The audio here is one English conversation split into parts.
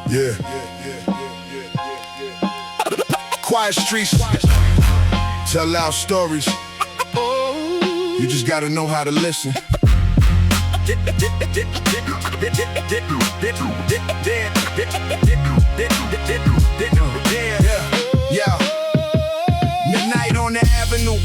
Yeah. Quiet streets tell loud stories. You just gotta know how to listen. Yeah. Midnight on the avenue.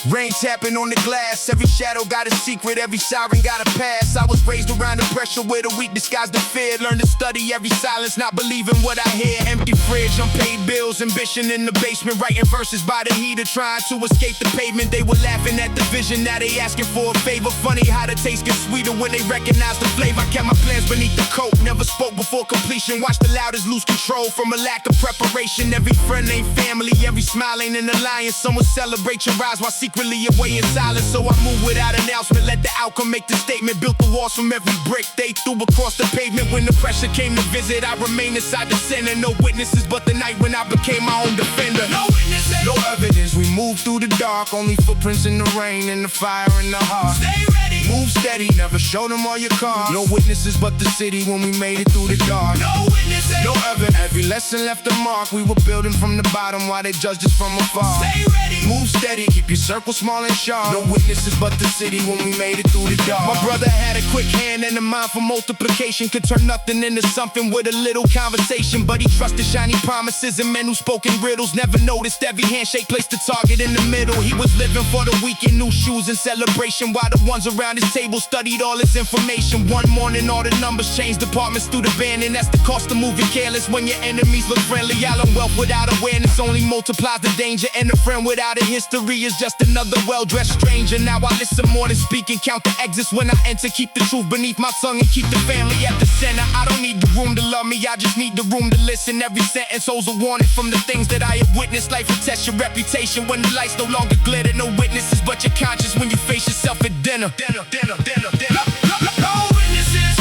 Rain tapping on the glass. Every shadow got a secret, every siren got a pass. I was raised around the pressure where the weak disguised the fear. Learned to study every silence, not believing what I hear. Empty fridge, unpaid bills, ambition in the basement. Writing verses by the heater, trying to escape the pavement. They were laughing at the vision, now they asking for a favor. Funny how the taste gets sweeter when they recognize the flavor. I kept my plans beneath the coat, never spoke before completion. Watched the loudest lose control from a lack of preparation. Every friend ain't family, every smile ain't an alliance. Someone celebrate your rise while secretly away in silence. So I moved without announcement, let the outcome make the statement. Built the walls from every brick they threw across the pavement. When the pressure came to visit, I remained inside the center. No witnesses but the night when I became my own defender. No witnesses, no evidence. We moved through the dark, only footprints in the rain and the fire in the heart. Stay ready, move steady, never show them all your cards. No witnesses but the city when we made it through the dark. No witnesses, no evidence. Every lesson left a mark. We were building from the bottom while they judged us from afar. Stay ready, move steady, keep your circle small and sharp. No witnesses but the city when we made it through the dark. My brother had a quick hand and a mind for multiplication. Could turn nothing into something with a little conversation. But he trusted shiny promises and men who spoke in riddles. Never noticed every handshake placed the target in the middle. He was living for the weekend, new shoes and celebration, while the ones around his table studied all his information. One morning all the numbers changed, departments through the band, and that's the cost of moving careless. When your enemies look friendly, all in wealth without awareness only multiplies the danger. And a friend without a history is just another well-dressed stranger. Now I listen more than speak and count the exits when I enter. Keep the truth beneath my tongue and keep the family at the center. I don't need the room to love me, I just need the room to listen. Every sentence holds a warning from the things that I have witnessed. Life will test your reputation when the lights no longer glitter. No witnesses but your conscience when you face yourself at dinner. No witnesses,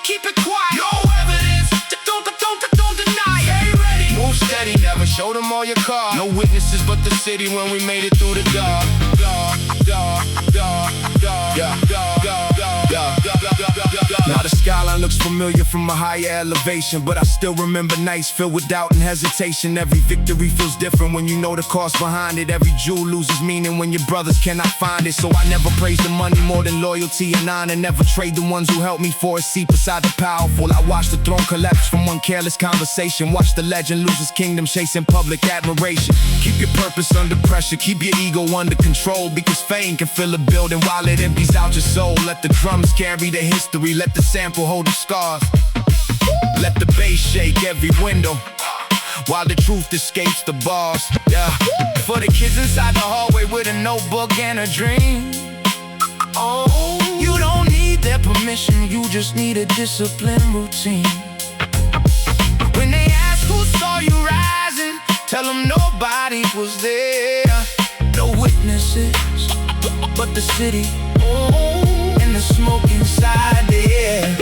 keep it quiet. No evidence, don't deny it. Stay ready, move steady, never show them all your cards. No witnesses but the city when we made it through the dark. Now the skyline looks familiar from a higher elevation, but I still remember nights filled with doubt and hesitation. Every victory feels different when you know the cost behind it. Every jewel loses meaning when your brothers cannot find it. So I never praise the money more than loyalty and honor. Never trade the ones who helped me for a seat beside the powerful. I watched the throne collapse from one careless conversation. Watch the legend lose his kingdom chasing public admiration. Keep your purpose under pressure, keep your ego under control, because fame can fill a building while it empties out your soul. Let the drums carry the history, let the sample hold the scars. Let the bass shake every window while the truth escapes the bars. Yeah. For the kids inside the hallway with a notebook and a dream. Oh, you don't need their permission, you just need a disciplined routine. When they ask who saw you rising, tell them nobody was there. No witnesses but the city, and the smoke inside the air.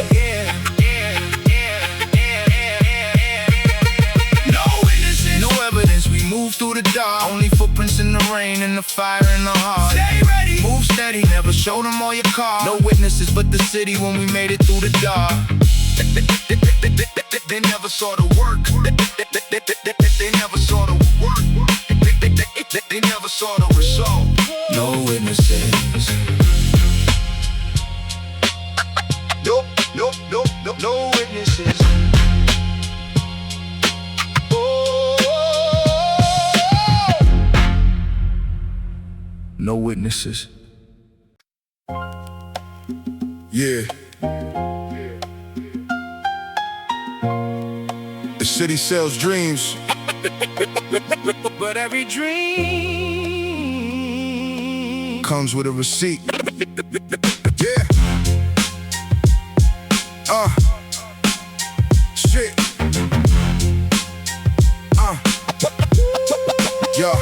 No witnesses, no evidence, we move through the dark. Only footprints in the rain and the fire in the heart. Stay ready, move steady, never show them all your cards. No witnesses but the city when we made it through the dark. They never saw the work. They never saw the work. They never saw the result. No witnesses. No witnesses. Oh, no witnesses. Yeah. The city sells dreams, but every dream comes with a receipt. Yeah. Shit. Yeah.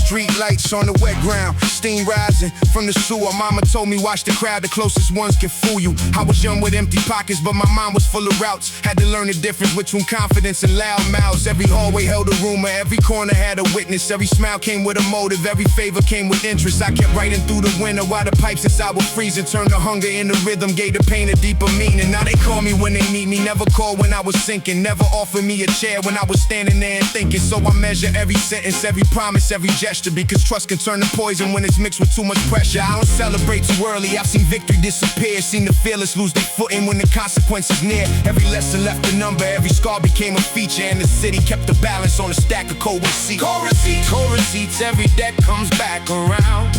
street lights on the wet ground, steam rising from the sewer. Mama told me watch the crowd, the closest ones can fool you. I was young with empty pockets, but my mind was full of routes. Had to learn the difference between confidence and loud mouths. Every hallway held a rumor, every corner had a witness. Every smile came with a motive, every favor came with interest. I kept writing through the winter while the pipes inside were freezing. Turned the hunger into rhythm, gave the pain a deeper meaning. Now they call me when they need me, never called when I was sinking. Never offered me a chair when I was standing there and thinking. So I measure every sentence, every promise, every gesture, because trust can turn to poison when it's mixed with too much pressure. I don't celebrate too early, I've seen victory disappear. Seen the fearless lose their footing when the consequences near. Every lesson left a number, every scar became a feature. And the city kept the balance on a stack of cold receipts. Cold receipts, every debt comes back around.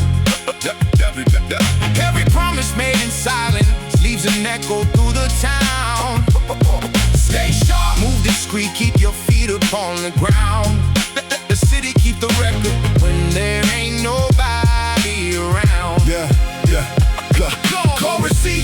Every promise made in silence leaves an echo through the town. Stay sharp, move discreet, keep your feet upon the ground. The city keep the record when there ain't nobody around.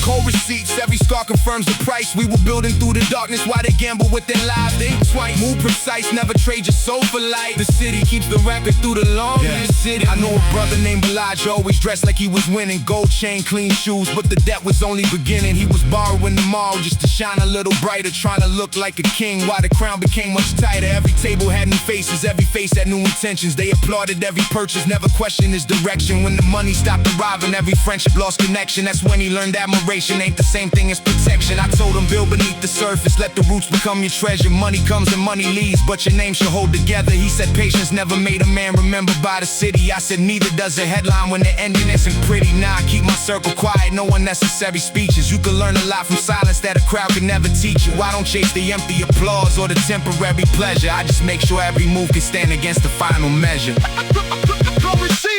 Cold receipts, every scar confirms the price. We were building through the darkness while they gamble with their lives. Think twice, move precise, never trade your soul for life. The city keeps the record through the longest city. I know a brother named Elijah, always dressed like he was winning. Gold chain, clean shoes, but the debt was only beginning. He was borrowing tomorrow just to shine a little brighter, trying to look like a king while the crown became much tighter. Every table had new faces, every face had new intentions. They applauded every purchase, never questioned his direction. When the money stopped arriving, every friendship lost connection. That's when he learned admiration ain't the same thing as protection. I told him build beneath the surface, let the roots become your treasure. Money comes and money leaves, but your name should hold together. He said patience never made a man remembered by the city. I said neither does a headline when the ending isn't pretty. Nah, I keep my circle quiet, no unnecessary speeches. You can learn a lot from silence that a crowd can never teach you. I don't chase the empty applause or the temporary pleasure. I just make sure every move can stand against the final measure.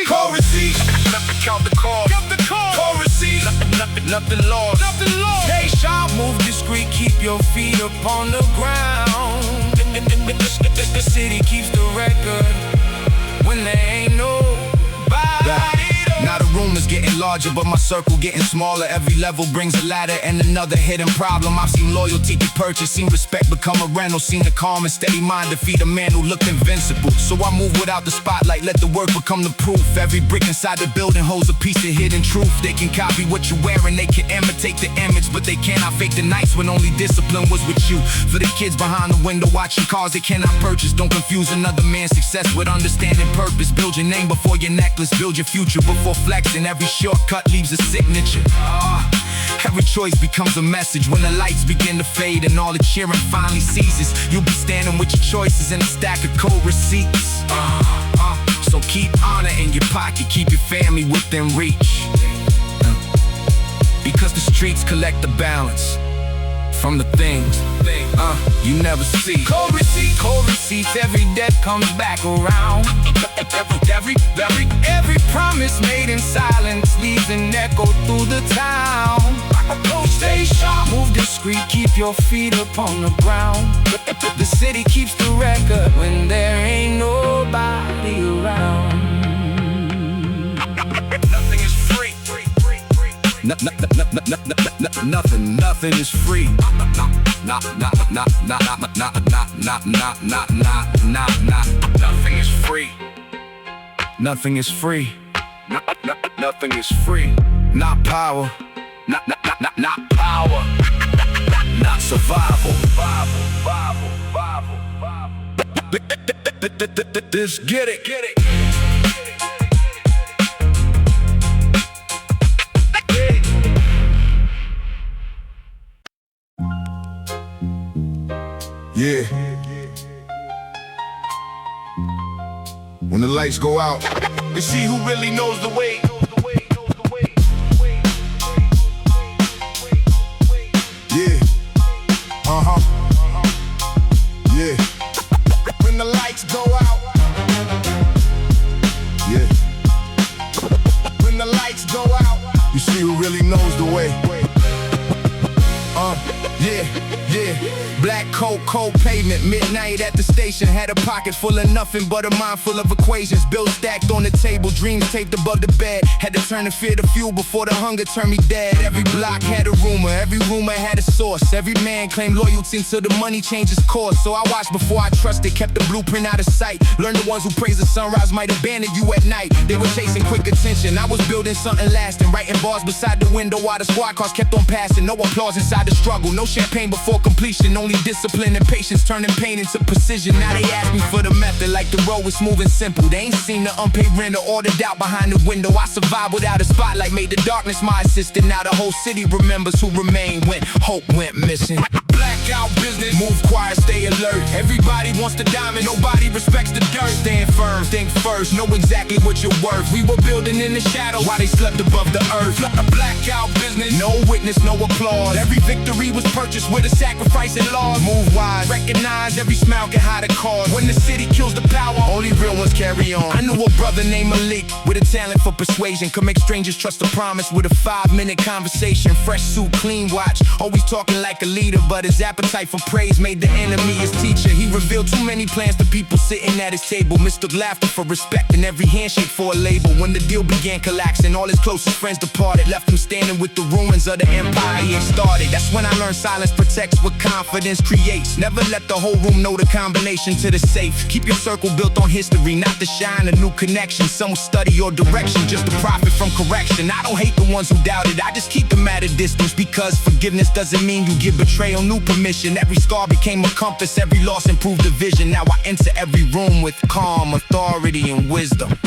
Cold receipts, never count the cost. Cold receipts, nothing lost. Stay sharp, move discreet, keep your feet upon the ground. The city keeps the record when there ain't nobody. Now the room is getting larger, but my circle getting smaller. Every level brings a ladder and another hidden problem. I've seen loyalty get purchased, seen respect become a rental, seen a calm and steady mind defeat a man who looked invincible. So I move without the spotlight, let the work become the proof. Every brick inside the building holds a piece of hidden truth. They can copy what you're wearing, they can imitate the image, but they cannot fake the nights when only discipline was with you. For the kids behind the window watching cars they cannot purchase, don't confuse another man's success with understanding purpose. Build your name before your necklace, build your future before flexing. Every shortcut leaves a signature. Every choice becomes a message when the lights begin to fade and all the cheering finally ceases. You'll be standing with your choices in a stack of cold receipts. So keep honor in your pocket, keep your family within reach. Because the streets collect the balance from the things you never see. Cold receipts, every debt comes back around. Every promise made in silence leaves an echo through the town. Stay sharp, move discreet, keep your feet upon the ground. The city keeps the record when there ain't nobody around. Nothing is free. Nothing is free. Nothing is free. Nothing is free. Nothing is free. Not power. Not power. Not survival. Let's get it. Yeah. When the lights go out, you see who really knows the way. Yeah. Yeah. When the lights go out. Yeah. When the lights go out, you see who really knows the way. Yeah. Yeah, black coat, cold pavement, midnight at the station. Had a pocket full of nothing but a mind full of equations. Bills stacked on the table, dreams taped above the bed. Had to turn the fear to fuel before the hunger turned me dead. Every block had a rumor, every rumor had a source. Every man claimed loyalty until the money changes course. So I watched before I trusted, kept the blueprint out of sight. Learned the ones who praise the sunrise might abandon you at night. They were chasing quick attention, I was building something lasting. Writing bars beside the window while the squad cars kept on passing. No applause inside the struggle, no champagne before completion. Only discipline and patience turning pain into precision. Now they ask me for the method like the road was smooth and simple. They ain't seen the unpaid rent or the doubt behind the window. I survived without a spotlight, made the darkness my assistant. Now the whole city remembers who remained when hope went missing. Blackout business, move quiet, stay alert. Everybody wants the diamond, nobody respects the dirt. Stand firm, think first, know exactly what you're worth. We were building in the shadow while they slept above the earth. A blackout business, no witness, no applause. Every victory was purchased with a sacrifice and loss. Move wise, recognize every smile can hide a cause. When the city kills the power, only real ones carry on. I knew a brother named Malik with a talent for persuasion. Could make strangers trust a promise with a 5-minute conversation. Fresh suit, clean watch, always talking like a leader. But his appetite for praise made the enemy his teacher. He revealed too many plans to people sitting at his table. Mistook laughter for respect and every handshake for a label. When the deal began collapsing, all his closest friends departed. Left him standing with the ruins of the empire he had started. That's when I learned silence protects what confidence creates. Never let the whole room know the combination to the safe. Keep your circle built on history, not to shine a new connection. Some will study your direction just to profit from correction. I don't hate the ones who doubted, I just keep them at a distance. Because forgiveness doesn't mean you give betrayal new permission. Every scar became a compass, every loss improved the vision. Now I enter every room with calm, authority, and wisdom.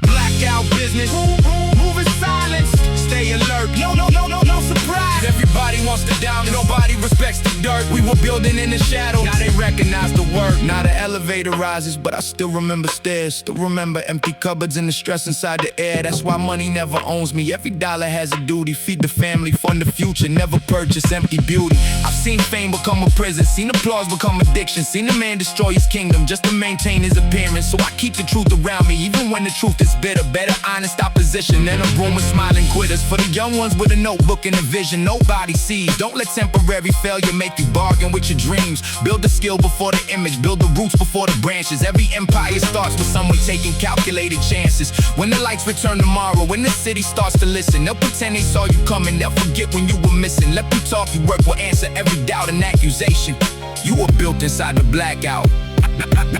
Blackout business, move in silence, stay alert. No surprise. Everybody wants the diamond, nobody respects the dirt. We were building in the shadow, now they recognize the work. Now the elevator rises, but I still remember stairs. Still remember empty cupboards and the stress inside the air. That's why money never owns me. Every dollar has a duty. Feed the family, fund the future, never purchase empty beauty. I've seen fame become a prison, seen applause become addiction. Seen a man destroy his kingdom just to maintain his appearance. So I keep the truth around me, even when the truth is bitter. Better honest opposition than a room of smiling quitters. For the young ones with a notebook and a vision nobody sees. Don't let temporary failure make you bargain with your dreams. Build the skill before the image, build the roots before the branches. Every empire starts with someone taking calculated chances. When the lights return tomorrow, when the city starts to listen, they'll pretend they saw you coming, they'll forget when you were missing. Let me talk, your work will answer every doubt and accusation. You were built inside the blackout,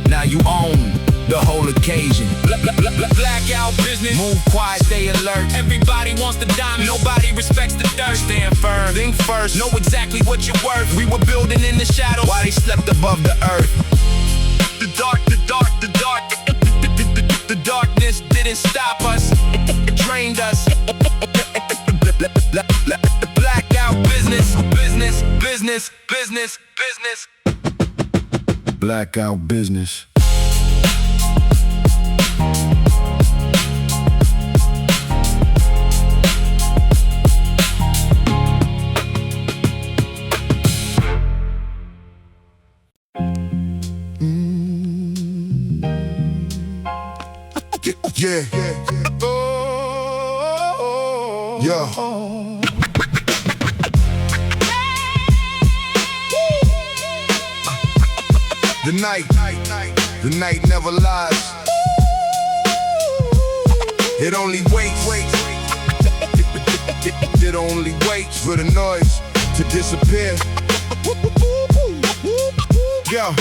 now you own the whole occasion. Blackout business, move quiet, stay alert. Everybody wants the diamond, nobody respects the dirt. Stand firm, think first, know exactly what you're worth. We were building in the shadow while they slept above the earth. The darkness didn't stop us, it drained us. Blackout business. Blackout business. Yeah. The night never lies. It only waits. It only waits for the noise to disappear. Yo.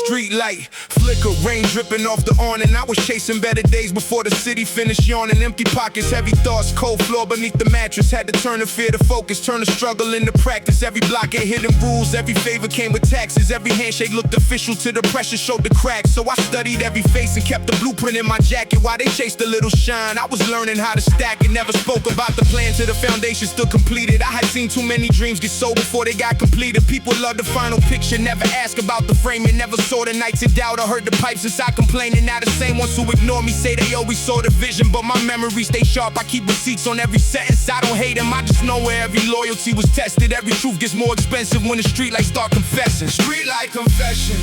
Street light, flicker, rain dripping off the awning. I was chasing better days before the city finished yawning. Empty pockets, heavy thoughts, cold floor beneath the mattress. Had to turn the fear to focus, turn the struggle into practice. Every block had hidden rules, every favor came with taxes. Every handshake looked official till the pressure showed the cracks. So I studied every face and kept the blueprint in my jacket. While they chased a little shine, I was learning how to stack it. Never spoke about the plan till the foundation still completed. I had seen too many dreams get sold before they got completed. People love the final picture, never ask about the frame. It never saw the nights in doubt or hurt heard the pipes inside complaining. Now the same ones who ignore me say they always saw the vision, but my memory stay sharp. I keep receipts on every sentence. I don't hate them, I just know where every loyalty was tested. Every truth gets more expensive when the street lights start confessing. Street light confession.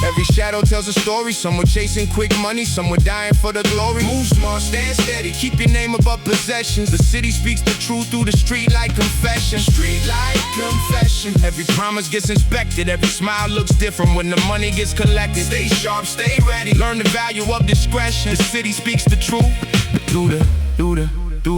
Every shadow tells a story. Some were chasing quick money, some were dying for the glory. Move smart, stand steady, keep your name above possessions. The city speaks the truth through the street light confession. Street light confession. Every promise gets inspected, every smile looks different when the money gets collected. Stay sharp, stay ready, learn the value of discretion. The city speaks the truth through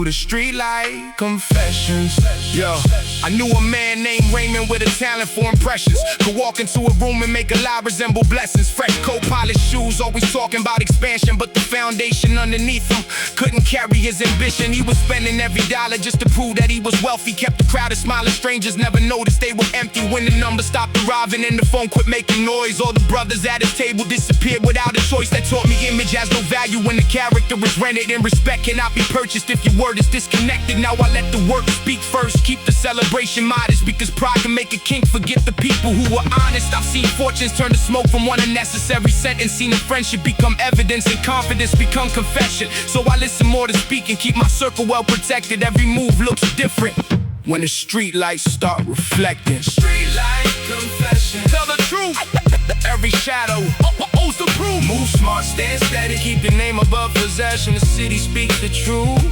the street light confessions. Yo, I knew a man named Raymond with a talent for impressions. Could walk into a room and make a lie resemble blessings. Fresh coat, polished shoes, always talking about expansion, but the foundation underneath him couldn't carry his ambition. He was spending every dollar just to prove that he was wealthy. Kept the crowd of smiling strangers, never noticed they were empty. When the numbers stopped arriving and the phone quit making noise, all the brothers at his table disappeared without a choice. That taught me image has no value when the character is rented, and respect cannot be purchased if your word is disconnected. Now I let the work speak first, keep the celebration modest, because pride can make a king forget the people who were honest. I've seen fortunes turn to smoke from one unnecessary sentence, seen a friendship become evidence and confidence become confession. So I listen more to speak and keep my circle well protected. Every move looks different when the street lights start reflecting. Street light confession. Tell the truth. Every shadow owes the proof. Move smart, stand steady, keep your name above possession. The city speaks the truth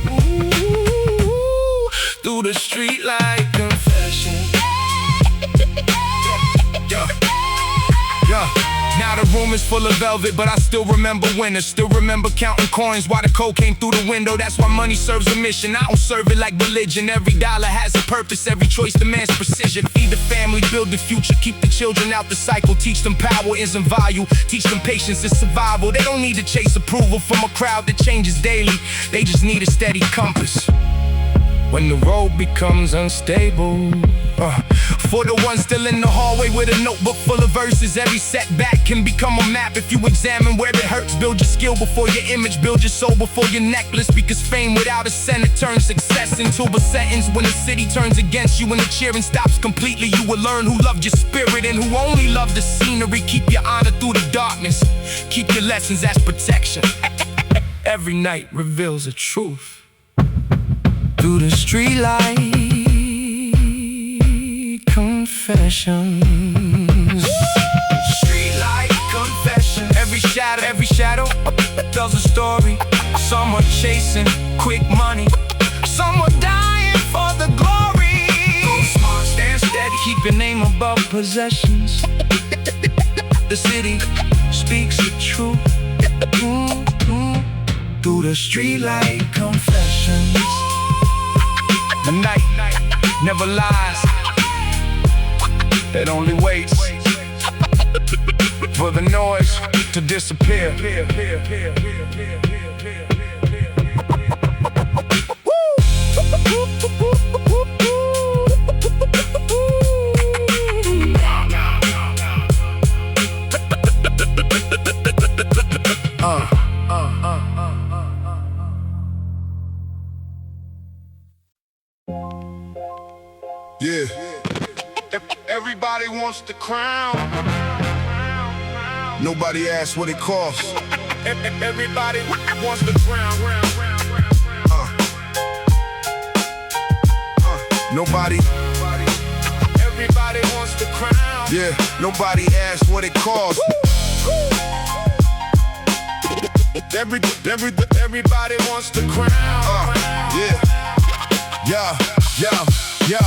through the street light confession. Now the room is full of velvet, but I still remember winners. Still remember counting coins while the cold came through the window. That's why money serves a mission. I don't serve it like religion. Every dollar has a purpose, every choice demands precision. Feed the family, build the future, keep the children out the cycle. Teach them power isn't value, teach them patience is survival. They don't need to chase approval from a crowd that changes daily. They just need a steady compass when the road becomes unstable. For the ones still in the hallway with a notebook full of verses, every setback can become a map if you examine where it hurts. Build your skill before your image, build your soul before your necklace, because fame without a senate turns success into a sentence. When the city turns against you and the cheering stops completely, you will learn who loved your spirit and who only loved the scenery. Keep your honor through the darkness, keep your lessons as protection. Every night reveals a truth through the street light confessions. Street light confession. Every shadow tells a story. Some are chasing quick money, some are dying for the glory. Go smart, stand steady, keep your name above possessions. The city speaks the truth through the street light confessions. The night never lies, it only waits for the noise to disappear. Yeah. Everybody wants the crown. Nobody asks what it costs. Everybody wants the crown. Nobody. Everybody wants the crown. Yeah. Nobody asks what it costs. Everybody wants the crown. Yeah.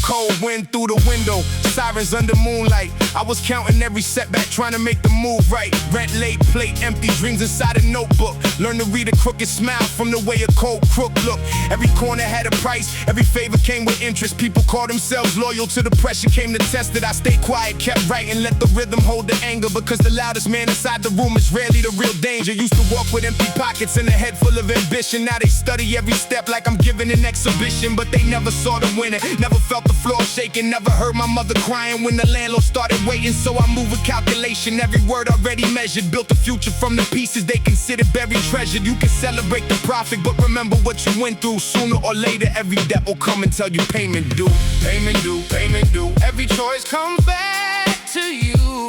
Cold wind through the window, sirens under moonlight. I was counting every setback, trying to make the move right. Rent late, plate empty, dreams inside a notebook. Learn to read a crooked smile from the way a cold crook looked. Every corner had a price, every favor came with interest. People called themselves loyal till the pressure came to test it. I stayed quiet, kept writing, let the rhythm hold the anger, because the loudest man inside the room is rarely the real danger. Used to walk with empty pockets and a head full of ambition. Now they study every step like I'm giving an exhibition, but they never saw the winner, never felt the floor shaking, never heard my mother crying when the landlord started waiting. So I move with calculation, every word already measured. Built a future from the pieces they considered buried treasured. You can celebrate the profit, but remember what you went through. Sooner or later, every debt will come and tell you payment due. Payment due, payment due. Every choice comes back to you.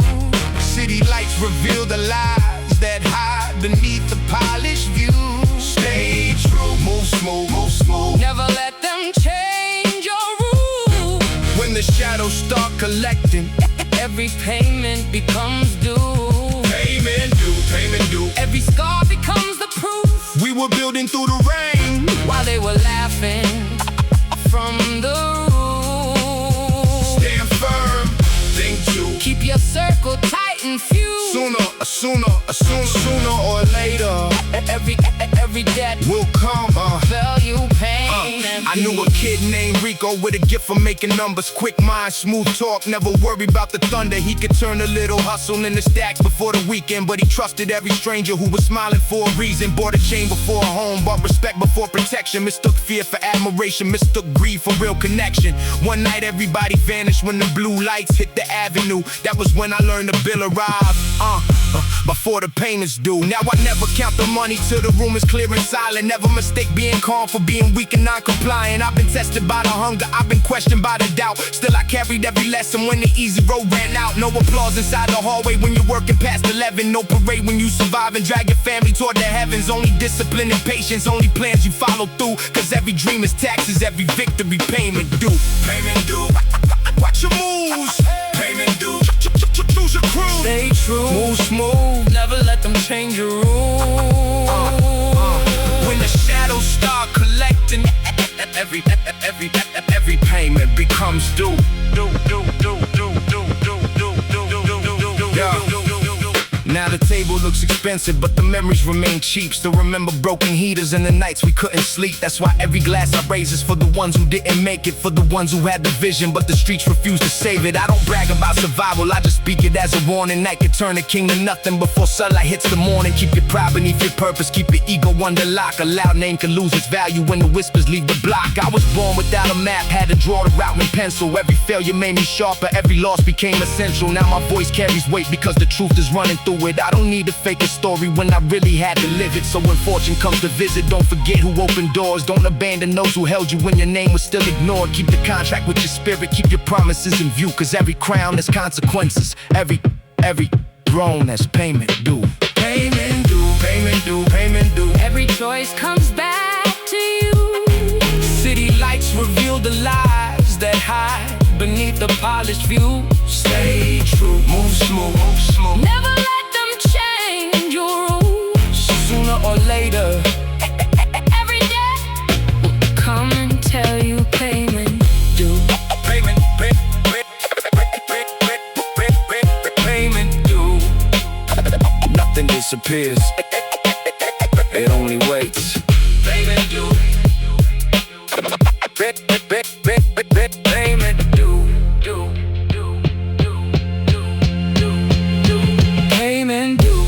City lights reveal the lie. shadows start collecting, every payment becomes due. payment due. Every scar becomes the proof. We were building through the rain, While they were laughing from the roof. stand firm, think true. Keep your circle tight and few. Sooner or later, Every debt will come. value pain. I knew a kid named Rico with a gift for making numbers. Quick mind, smooth talk, never worry about the thunder. He could turn a little hustle into stacks before the weekend, but he trusted every stranger who was smiling for a reason. Bought a chain before a home, bought respect before protection. Mistook fear for admiration, mistook greed for real connection. One night everybody vanished when the blue lights hit the avenue. That was when I learned the bill arrived, before the payments due. Now I never count the money till the room is clear and silent. Never mistake being calm for being weak and non-compliant. I've been tested by the hunger, I've been questioned by the doubt. Still I carried every lesson when the easy road ran out. No applause inside the hallway when you're working past 11. No parade when you survive and drag your family toward the heavens. Only discipline and patience, only plans you follow through. Cause every dream is taxes, every victory payment due. Payment due. Watch your moves. Payment due. Choose your crew. Stay true, Move smooth. never let them change your rules. When the shadows start collecting, every payment becomes due. Now the table looks expensive, but the memories remain cheap. Still remember broken heaters and the nights we couldn't sleep. That's why every glass I raise is for the ones who didn't make it, for the ones who had the vision, but the streets refused to save it. I don't brag about survival, I just speak it as a warning. Night can turn a king to nothing before sunlight hits the morning. Keep your pride beneath your purpose, keep your ego under lock. A loud name can lose its value when the whispers leave the block. I was born without a map, had to draw the route in pencil. Every failure made me sharper, every loss became essential. Now my voice carries weight because the truth is running through it. I don't need to fake a story when I really had to live it. So when fortune comes to visit, don't forget who opened doors. Don't abandon those who held you when your name was still ignored. Keep the contract with your spirit, keep your promises in view. Cause every crown has consequences, every throne has payment due. Payment due. Every choice comes back to you. City lights reveal the lies that hide beneath the polished view. Stay true, move smooth. Never let them change your rules. Sooner or later, Every day will come and tell you payment due. payment due. Nothing disappears, it only waits. Payment due. Payment due. Payment due.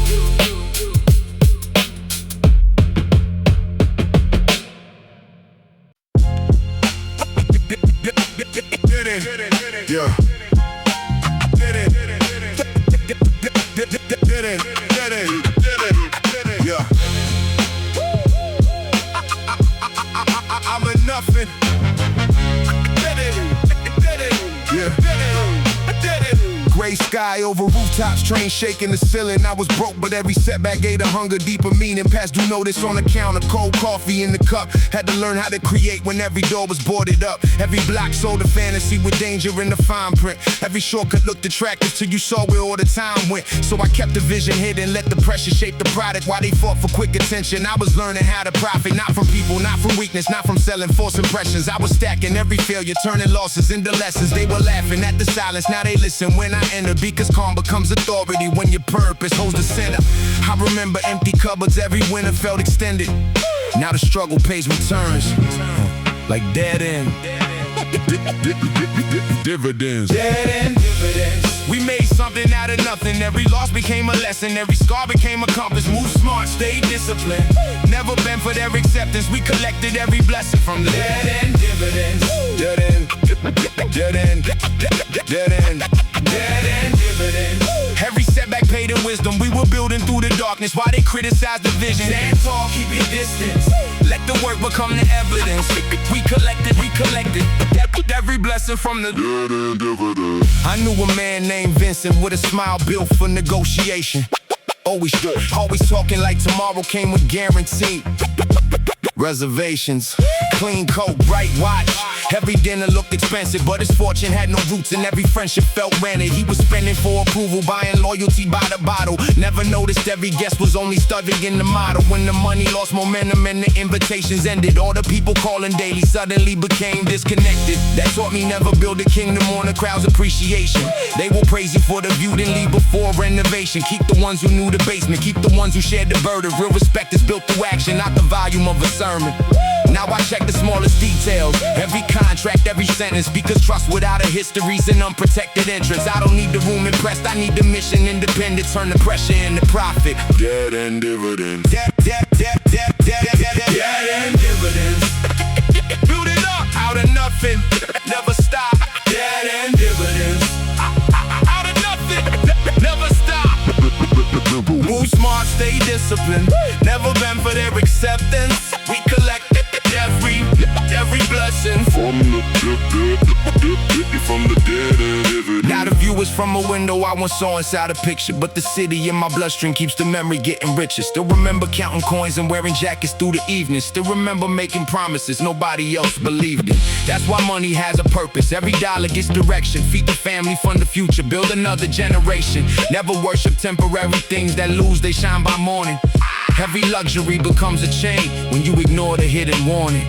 Yeah. Yeah. I'm a nothing. Yeah. Gray sky over rooftops, train shaking the ceiling. I was broke, but every setback gave a hunger, deeper meaning. Past due notice on the counter, cold coffee in the cup. Had to learn how to create when every door was boarded up. Every block sold a fantasy with danger in the fine print. Every shortcut looked attractive till you saw where all the time went. So I kept the vision hidden, let the pressure shape the product. While they fought for quick attention, I was learning how to profit. Not from people, not from weakness, not from selling false impressions. I was stacking every failure, turning losses into lessons. They were laughing at the silence, now they listen when I enter. Because calm becomes authority when your purpose holds the center. I remember empty cupboards, every winter felt extended. Now the struggle pays returns, like dead end dividends. Dead end dividends. We made something out of nothing. Every loss became a lesson. Every scar became a compass. Move smart, stay disciplined. Never been for their acceptance. We collected every blessing from the dead end dividends. Dead end. Dead end. Dead end. Dead end dividends. Every setback paid in wisdom. We were building through the darkness while they criticized the vision. Stand tall, keep your distance. Let the work become the evidence. We collected every blessing from the dead end dividends. I knew a man named Vincent with a smile built for negotiation. Always talking like tomorrow came with guaranteed reservations. Clean coat, bright watch. Every dinner looked expensive, but his fortune had no roots and every friendship felt rented. He was spending for approval, buying loyalty by the bottle. Never noticed every guest was only studying the model. When the money lost momentum and the invitations ended, all the people calling daily suddenly became disconnected. That taught me never build a kingdom on the crowd's appreciation. They will praise you for the view, then leave before renovation. Keep the ones who knew the basement, keep the ones who shared the burden. Real respect is built through action, not the volume of a sermon. Now I check the smallest details, every contract, every sentence, because trust without a history's an unprotected entrance. I don't need the room impressed, I need the mission independent. Turn the pressure into profit. Dead end dividends. Dead end dividends. Build it up out of nothing, never stop. Dead end dividends. Out of nothing, never stop. Move smart, stay disciplined. Never been for their acceptance. We collect every blessing From the dead end dividends. Now the view is from a window I once saw inside a picture, but the city in my bloodstream keeps the memory getting richer. Still remember counting coins and wearing jackets through the evening. Still remember making promises nobody else believed in. That's why money has a purpose. Every dollar gets direction. Feed the family, fund the future, build another generation. Never worship temporary things that lose, they shine by morning. Every luxury becomes a chain when you ignore the hidden warning.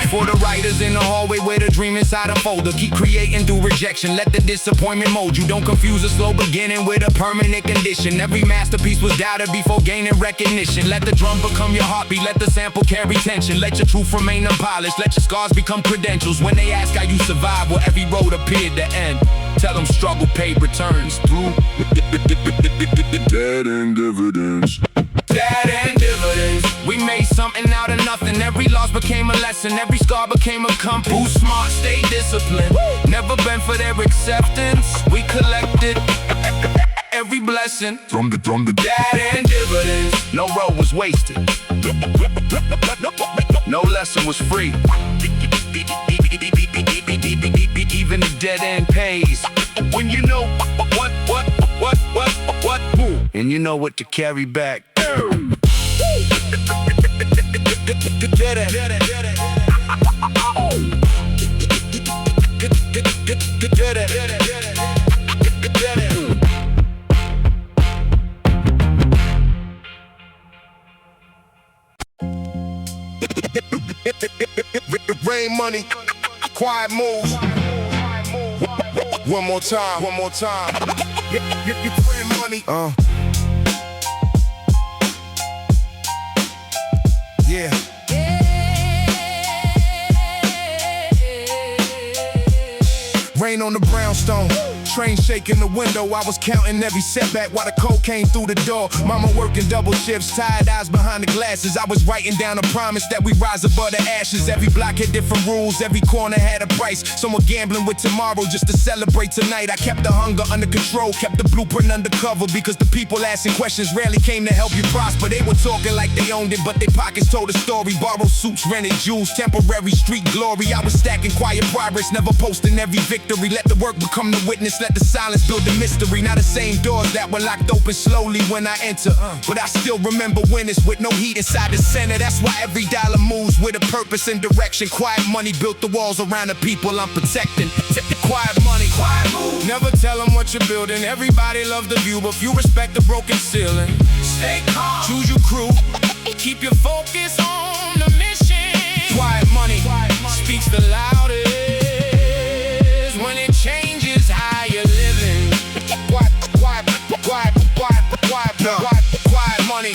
For the writers in the hallway where the dream inside a folder, keep creating through rejection. Let the disappointment mold you. Don't confuse a slow beginning with a permanent condition. Every masterpiece was doubted before gaining recognition. Let the drum become your heartbeat. Let the sample carry tension. Let your truth remain unpolished. Let your scars become credentials. When they ask how you survive, well, every road appeared to end. Tell them struggle paid returns through Dead end dividends. Dead end dividends. We made something out of nothing. Every loss became a lesson. Every scar became a compass. Who's smart, stay disciplined. Never been for their acceptance. We collected every blessing From the dead end dividends. No road was wasted. No lesson was free. Even the dead end pays. When you know what, and you know what to carry back. Rain money, quiet moves. One more time. You praying money. Yeah. Rain on the brownstone. Train shaking the window. I was counting every setback while the cold came through the door. Mama working double shifts, tired eyes behind the glasses. I was writing down a promise that we rise above the ashes. Every block had different rules, every corner had a price. Some were gambling with tomorrow just to celebrate tonight. I kept the hunger under control, kept the blueprint undercover, because the people asking questions rarely came to help you prosper. They were talking like they owned it, but their pockets told a story. Borrowed suits, rented jewels, temporary street glory. I was stacking quiet progress, never posting every victory. Let the work become the witness, let the silence build the mystery. Now the same doors that were locked open slowly when I enter, but I still remember winners with no heat inside the center. That's why every dollar moves with a purpose and direction. Quiet money built the walls around the people I'm protecting. Quiet money, quiet move. Never tell them what you're building. Everybody loves the view, but few respect the broken ceiling. Stay calm, choose your crew, keep your focus on the mission. Quiet money speaks the loudest when it changes how you're living. Quiet money,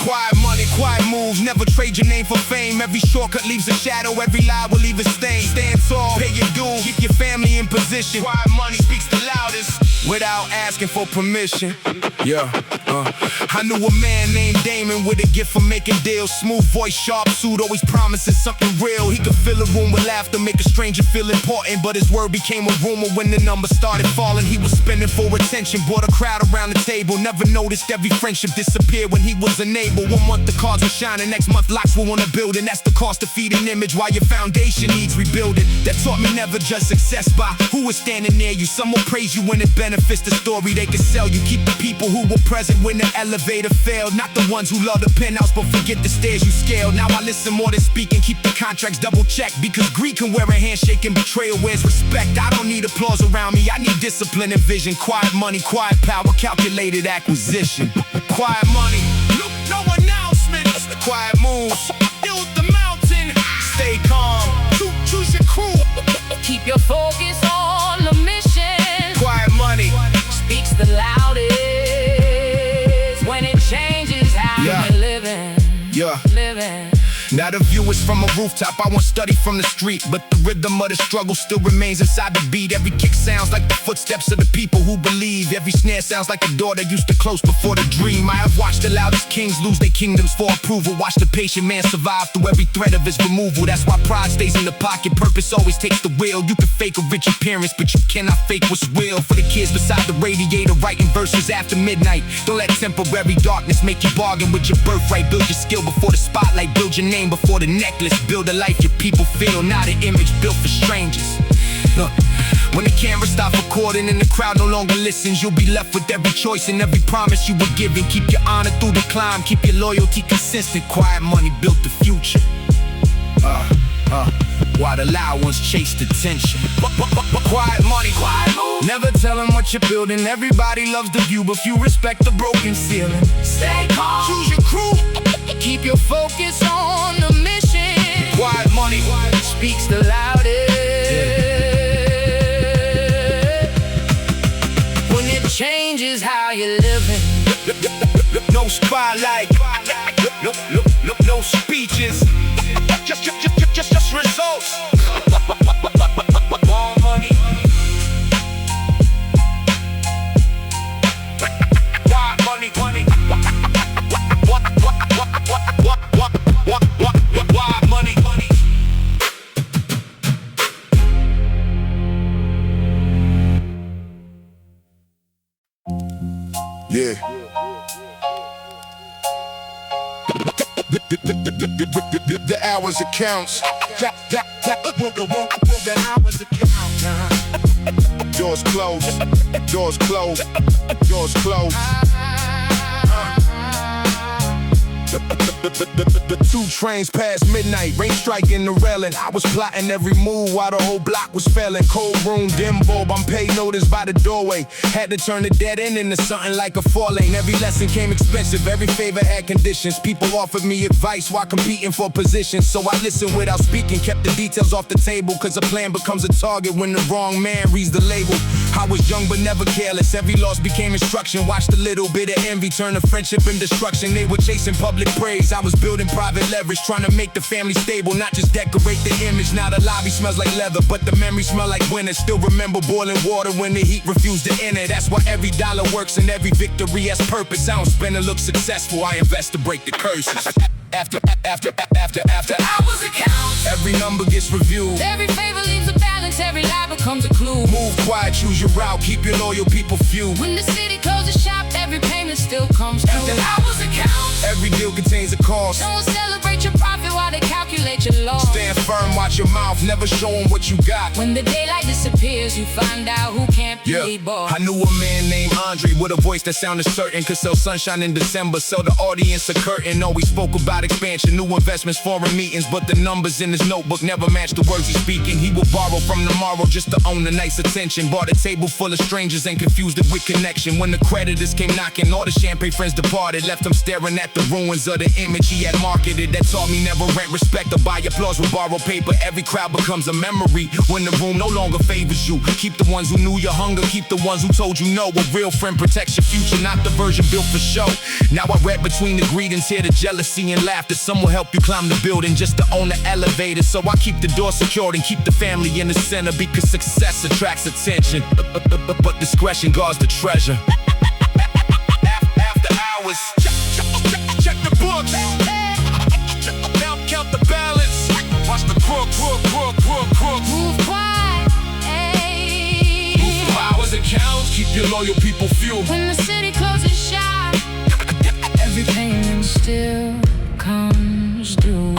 quiet moves. Never trade your name for fame. Every shortcut leaves a shadow, every lie will leave a stain. Stand tall, pay your dues, keep your family in position. Quiet money speaks the loudest without asking for permission. Yeah, I knew a man named Damon with a gift for making deals. Smooth voice, sharp suit, always promising something real. He could fill a room with laughter, make a stranger feel important, but his word became a rumor when the numbers started falling. He was spending for attention, brought a crowd around the table. Never noticed every friendship disappear when he was unable. 1 month the cards were shining, next month locks were on the building. That's the cost of feeding image while your foundation needs rebuilding. That taught me never judge success by who is standing near you. Some will praise you when it benefits the story, story they can sell you. Keep the people who were present when the elevator failed, not the ones who love the penthouse but forget the stairs you scaled. Now I listen more than speak and keep the contracts double checked, because greed can wear a handshake and betrayal wears respect. I don't need applause around me, I need discipline and vision. Quiet money, quiet power, calculated acquisition. Quiet money, no announcements. Quiet moves, build the mountain. Stay calm, choose your crew. Keep your focus on the mission. Quiet money Speaks the loudest when it changes how you're living. Living. Now the view is from a rooftop, I won't study from the street, but the rhythm of the struggle still remains inside the beat. Every kick sounds like the footsteps of the people who believe. Every snare sounds like a door that used to close before the dream. I have watched the loudest kings lose their kingdoms for approval. Watch the patient man survive through every threat of his removal. That's why pride stays in the pocket, purpose always takes the wheel. You can fake a rich appearance, but you cannot fake what's real. For the kids beside the radiator, writing verses after midnight. Don't let temporary darkness make you bargain with your birthright. Build your skill before the spotlight, build your name before the necklace. Build a life your people feel, not an image built for strangers. Look, when the camera stops recording and the crowd no longer listens, you'll be left with every choice and every promise you were given. Keep your honor through the climb, keep your loyalty consistent. Quiet money built the future. While the loud ones chase the tension. Quiet money, quiet move. Never tell them what you're building. Everybody loves the view, but few respect the broken ceiling. Stay calm, Choose your crew. keep your focus on the mission. Quiet money Speaks the loudest when it changes how you're living. No spotlight, no speeches, just results. More money. Quiet money, money. Quiet money, money. Yeah. The hours it counts. The hours it counts. Doors closed. Doors closed. Doors closed. The 2 trains past midnight, rain striking the railing. I was plotting every move while the whole block was failing. Cold room, dim bulb, I'm paid notice by the doorway. Had to turn the dead end into something like a 4-lane. Every lesson came expensive, every favor had conditions. People offered me advice while competing for positions, so I listened without speaking, kept the details off the table. Cause a plan becomes a target when the wrong man reads the label. I was young but never careless, every loss became instruction. Watched a little bit of envy turn to friendship and destruction. They were chasing public praise, I was building private leverage, trying to make the family stable, not just decorate the image. Now the lobby smells like leather, but the memories smell like winter. Still remember boiling water when the heat refused to enter. That's why every dollar works and every victory has purpose. I don't spend to look successful, I invest to break the curses. After Hours it counts. every number gets reviewed. Every favor leaves a balance, every lie becomes a clue. Move quiet, choose your route, keep your loyal people few. When the city closes shop, every payment still comes through. Hours it counts. Every deal contains a cost. Don't celebrate your profit while they calculate your loss. Stand firm, watch your mouth, never show them what you got. When the daylight disappears, you find out who can't be bought. I knew a man named Andre with a voice that sounded certain. Could sell sunshine in December, sell the audience a curtain. Always spoke about expansion, new investments, foreign meetings. But the numbers in his notebook never matched the words he's speaking. He would borrow from tomorrow just to own the night's attention. Bought a table full of strangers and confused it with connection. When the creditors came knocking, all the champagne friends departed. Left him staring at the ruins of the image he had marketed. That taught me never rent respect or buy applause with borrowed paper. Every crowd becomes a memory when the room no longer favors you. Keep the ones who knew your hunger, keep the ones who told you no. A real friend protects your future, not the version built for show. Now I read between the greetings, hear the jealousy and laughter. Some will help you climb the building just to own the elevator. So I keep the door secured and keep the family in the center, because success attracts attention, but discretion guards the treasure. After hours, check the books. Now count the balance. Watch the crook. Move quiet, ayy. Move for hours it counts. Keep your loyal people few. When the city closes shop, every payment still comes through.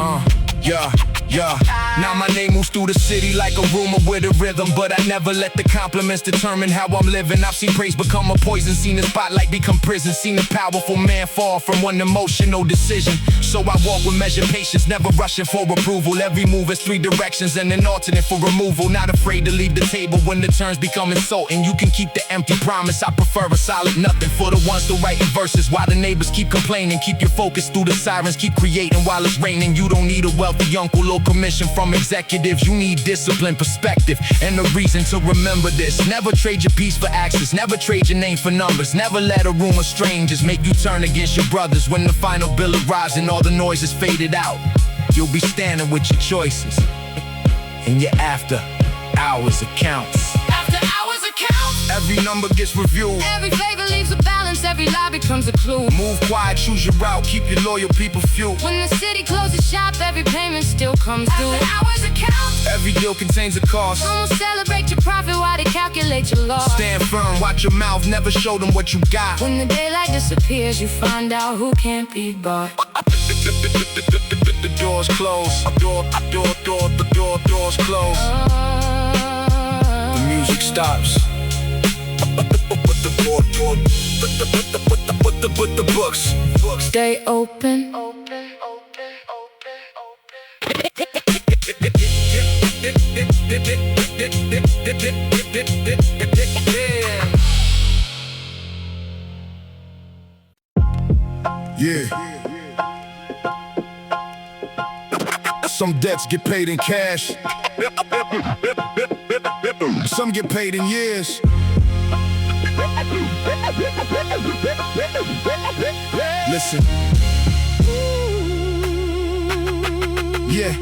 Yeah, now my name moves through the city like a rumor with a rhythm, but I never let the compliments determine how I'm living. I've seen praise become a poison, seen the spotlight become prison, seen a powerful man fall from one emotional decision. So I walk with measured patience, never rushing for approval. Every move has 3 directions and an alternate for removal. Not afraid to leave the table when the turns become insulting. You can keep the empty promise, I prefer a solid nothing. For the ones still writing verses while the neighbors keep complaining. Keep your focus through the sirens, keep creating while it's raining. You don't need a wealthy uncle or commission from executives. You need discipline, perspective, and a reason to remember this. Never trade your peace for access, never trade your name for numbers. Never let a room of strangers make you turn against your brothers. When the final bill arrives and all the noise is faded out, you'll be standing with your choices and your after hours accounts. After hours accounts. Every number gets reviewed. Every favor leaves a balance, every lie becomes a clue. Move quiet, choose your route, keep your loyal people few. When the city closes shop, every payment still comes due. After hours accounts. Every deal contains a cost. Don't celebrate your profit while they calculate your loss. Stand firm, watch your mouth, never show them what you got. When the daylight disappears, you find out who can't be bought. The doors close. Doors close. The music stops. But the books Stay open. Yeah. Some debts get paid in cash. Some get paid in years. Listen. Yeah.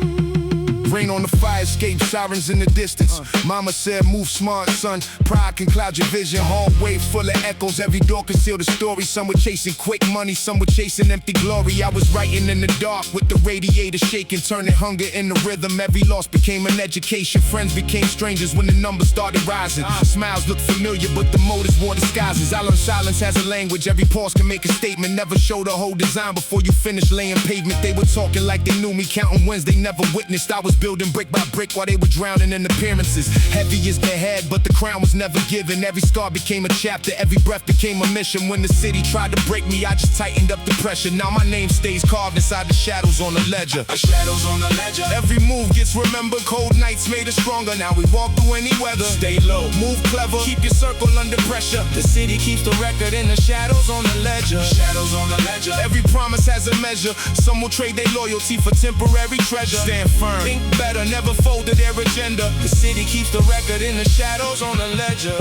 Rain on the fire escape, sirens in the distance. Mama said, move smart, son. Pride can cloud your vision. Hallway full of echoes, every door concealed a story. Some were chasing quick money, some were chasing empty glory. I was writing in the dark with the radiator shaking, turning hunger into rhythm. Every loss became an education. Friends became strangers when the numbers started rising. Smiles look familiar, but the motives wore disguises. I learned silence has a language. Every pause can make a statement. Never show the whole design before you finish laying pavement. They were talking like they knew me, counting wins they never witnessed. I was building brick by brick while they were drowning in appearances. Heavy is the head, but the crown was never given. Every scar became a chapter, every breath became a mission. When the city tried to break me, I just tightened up the pressure. Now my name stays carved inside the shadows on the ledger. The shadows on the ledger. Every move gets remembered, cold nights made us stronger. Now we walk through any weather. Stay low, move clever, keep your circle under pressure. The city keeps the record in the shadows on the ledger. Shadows on the ledger. Every promise has a measure. Some will trade their loyalty for temporary treasure. Stand firm, think better, never fold to their agenda. The city keeps the record in the shadows on the ledger.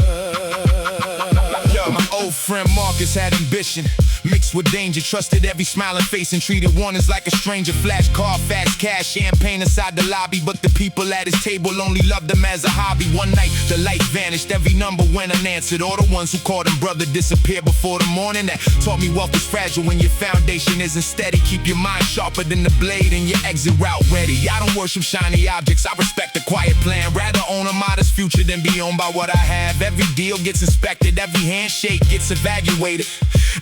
Yo, my old friend Marcus had ambition mixed with danger, trusted every smiling face and treated warnings like a stranger. Flash car, fast cash, champagne inside the lobby, but the people at his table only loved him as a hobby. One night the light vanished, every number went unanswered. All the ones who called him brother disappeared before the morning. That taught me wealth is fragile when your foundation isn't steady. Keep your mind sharper than the blade and your exit route ready. I don't worship shiny objects, I respect the quiet plan. Rather own a modest future than be owned by what I have. Every deal gets inspected, every handshake gets evaluated,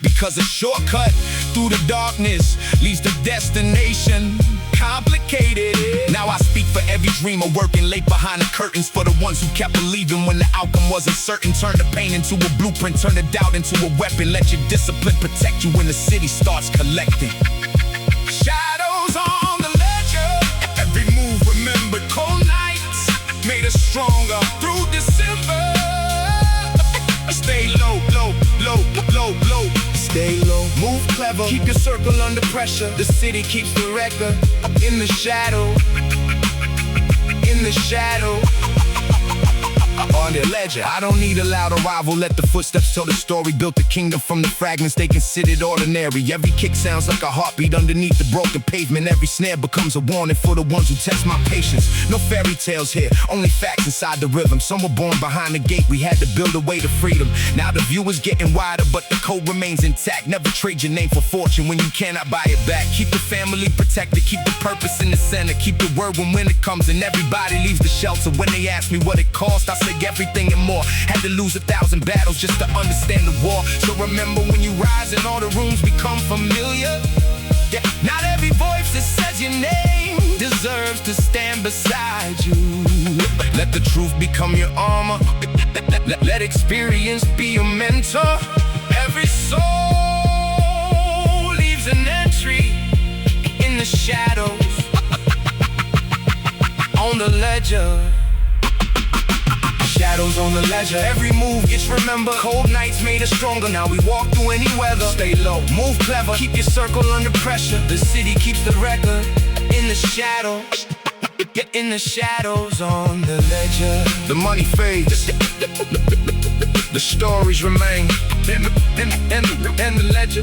because a shortcut through the darkness leads to destination complicated. Now I speak for every dreamer working late behind the curtains, for the ones who kept believing when the outcome wasn't certain. Turn the pain into a blueprint, turn the doubt into a weapon. Let your discipline protect you when the city starts collecting. Shadows on the ledger. Every move remembered, cold nights made us stronger through December. Stay low, low, low, low, low. Stay low, move clever, keep your circle under pressure. The city keeps the record in the shadow. In the shadow. On the ledger. I don't need a loud arrival, let the footsteps tell the story. Built the kingdom from the fragments they considered ordinary. Every kick sounds like a heartbeat underneath the broken pavement. Every snare becomes a warning for the ones who test my patience. No fairy tales here, only facts inside the rhythm. Some were born behind the gate, we had to build a way to freedom. Now the view is getting wider, but the code remains intact. Never trade your name for fortune when you cannot buy it back. Keep the family protected, keep the purpose in the center. Keep the word when it comes and everybody leaves the shelter. When they ask me what it cost, I say everything and more. Had to lose 1,000 battles just to understand the war. So remember when you rise and all the rooms become familiar. Yeah, not every voice that says your name deserves to stand beside you. Let the truth become your armor. Let experience be your mentor. Every soul leaves an entry in the shadows on the ledger. Shadows on the ledger, every move gets remembered. Cold nights made us stronger, now we walk through any weather. Stay low, move clever, keep your circle under pressure. The city keeps the record in the shadows. Get in the shadows on the ledger. The money fades, the stories remain in the ledger.